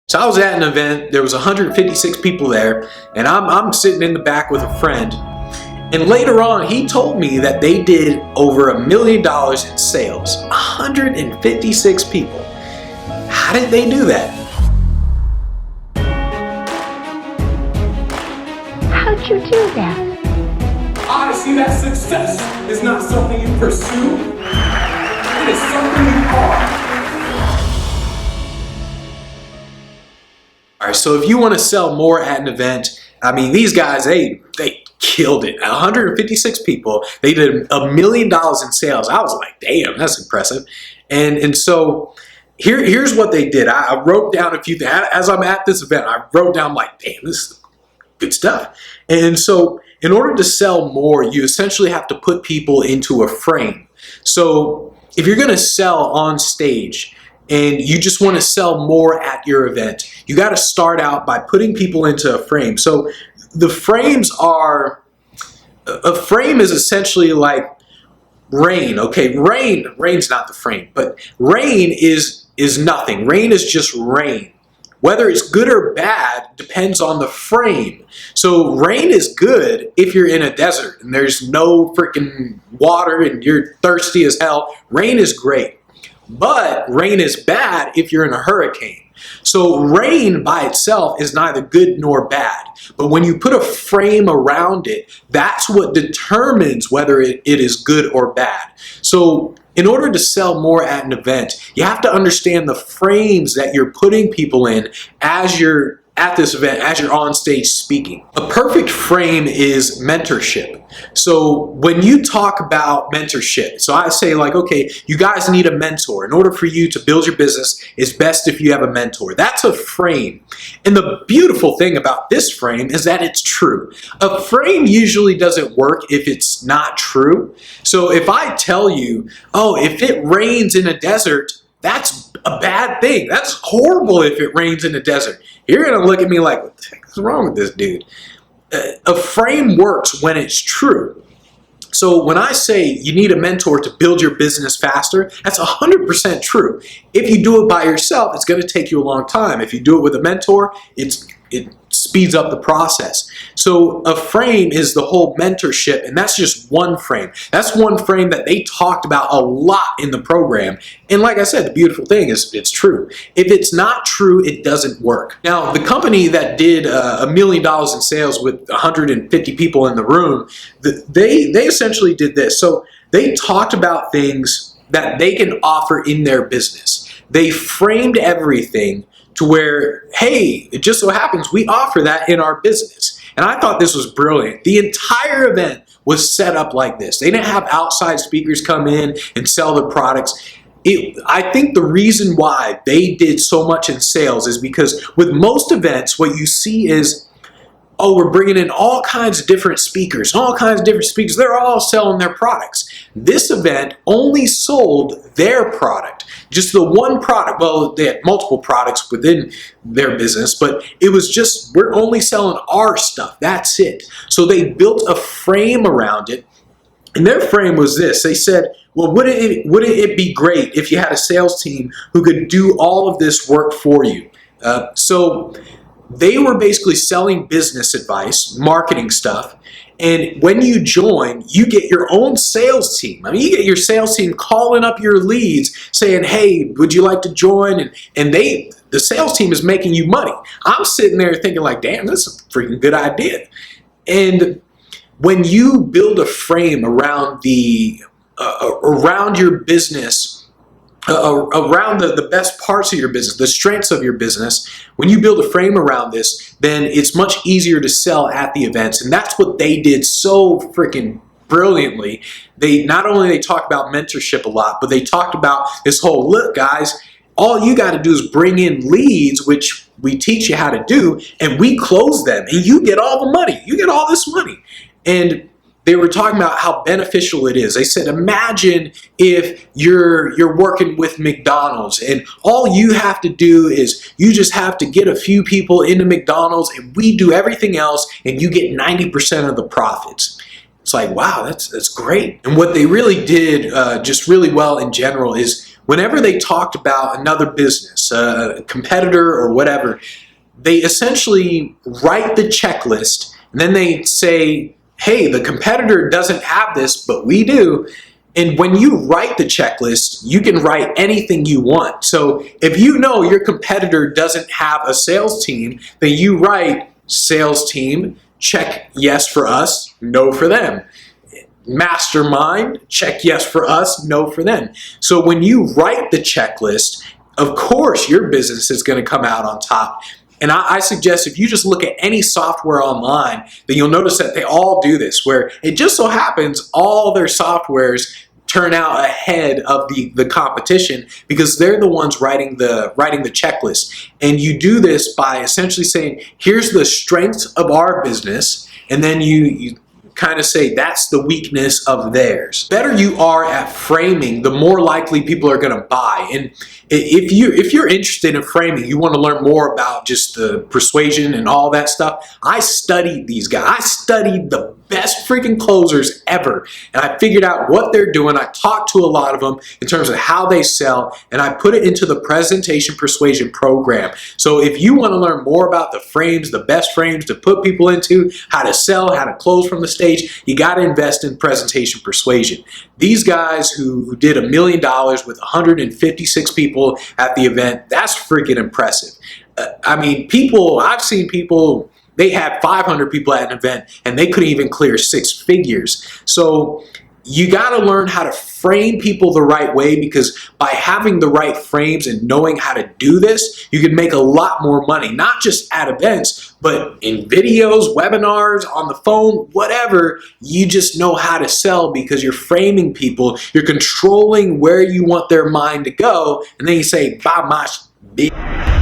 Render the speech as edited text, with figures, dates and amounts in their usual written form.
So I was at an event, there was 156 people there, and I'm sitting in the back with a friend. And later on, he told me that they did over $1 million in sales. 156 people. How did they do that? How'd you do that? I see that success is not something you pursue. It is something you are. All right, so if you want to sell more at an event, I mean, these guys, they killed it. 156 people, they did $1 million in sales. I was like, damn, that's impressive. And so here's what they did. I wrote down a few things. As I'm at this event, I wrote down like, damn, this is good stuff. And so in order to sell more, you essentially have to put people into a frame. So if you're going to sell on stage, and you just want to sell more at your event, you got to start out by putting people into a frame. So the frames are, a frame is essentially like rain. Okay, rain's not the frame, but rain is nothing. Rain is just rain. Whether it's good or bad depends on the frame. So rain is good if you're in a desert and there's no freaking water and you're thirsty as hell. Rain is great. But rain is bad if you're in a hurricane. So rain by itself is neither good nor bad. But when you put a frame around it, that's what determines whether it is good or bad. So in order to sell more at an event, you have to understand the frames that you're putting people in as you're at this event, as you're on stage speaking. A perfect frame is mentorship. So when you talk about mentorship, so I say like, okay, you guys need a mentor. In order for you to build your business, it's best if you have a mentor. That's a frame. And the beautiful thing about this frame is that it's true. A frame usually doesn't work if it's not true. So if I tell you, oh, if it rains in a desert, that's a bad thing. That's horrible if it rains in the desert. You're going to look at me like, what the heck is wrong with this dude? A frame works when it's true. So when I say you need a mentor to build your business faster, that's 100% true. If you do it by yourself, it's going to take you a long time. If you do it with a mentor, it speeds up the process. So a frame is the whole mentorship, and that's just one frame. That's one frame that they talked about a lot in the program. And like I said, the beautiful thing is it's true. If it's not true, it doesn't work. Now, the company that did $1 million in sales with 150 people in the room, they essentially did this. So they talked about things that they can offer in their business. They framed everything to where, hey, it just so happens we offer that in our business. And I thought this was brilliant. The entire event was set up like this. They didn't have outside speakers come in and sell the products. I think the reason why they did so much in sales is because with most events, what you see is, oh, we're bringing in all kinds of different speakers, They're all selling their products. This event only sold their product, just the one product. Well, they had multiple products within their business, but it was just, we're only selling our stuff. That's it. So they built a frame around it. And their frame was this. They said, well, wouldn't it be great if you had a sales team who could do all of this work for you? So they were basically selling business advice, marketing stuff, and when you join, you get your own sales team. I mean, you get your sales team calling up your leads saying, hey, would you like to join? And the sales team is making you money. I'm sitting there thinking like, damn, this is a freaking good idea. And when you build a frame around around your business, around the best parts of your business, the strengths of your business, when you build a frame around this, then it's much easier to sell at the events. And that's what they did so freaking brilliantly. They not only talked about mentorship a lot, but they talked about this whole, look guys, all you got to do is bring in leads, which we teach you how to do, and we close them, and you get all the money. You get all this money. And they were talking about how beneficial it is. They said, imagine if you're working with McDonald's and all you have to do is you just have to get a few people into McDonald's and we do everything else and you get 90% of the profits. It's like, wow, that's great. And what they really did just really well in general is whenever they talked about another business, a competitor or whatever, they essentially write the checklist and then they say, hey, the competitor doesn't have this, but we do. And when you write the checklist, you can write anything you want. So if you know your competitor doesn't have a sales team, then you write sales team, check yes for us, no for them. Mastermind, check yes for us, no for them. So when you write the checklist, of course your business is going to come out on top. And I suggest if you just look at any software online, then you'll notice that they all do this, where it just so happens all their softwares turn out ahead of the competition because they're the ones writing the checklist. And you do this by essentially saying, here's the strengths of our business, and then you kind of say that's the weakness of theirs. The better you are at framing, the more likely people are going to buy. And if you're interested in framing, you want to learn more about just the persuasion and all that stuff. I studied these guys. I studied the best freaking closers ever, and I figured out what they're doing. I talked to a lot of them in terms of how they sell, and I put it into the presentation persuasion program. So if you want to learn more about the frames, the best frames to put people into, how to sell, how to close from the stage, you got to invest in presentation persuasion. These guys who did $1 million with 156 people at the event, that's freaking impressive. I mean, I've seen people, they had 500 people at an event and they couldn't even clear 6 figures. So you got to learn how to frame people the right way, because by having the right frames and knowing how to do this, you can make a lot more money, not just at events, but in videos, webinars, on the phone, whatever. You just know how to sell because you're framing people, you're controlling where you want their mind to go, and then you say, "Bah, my bitch."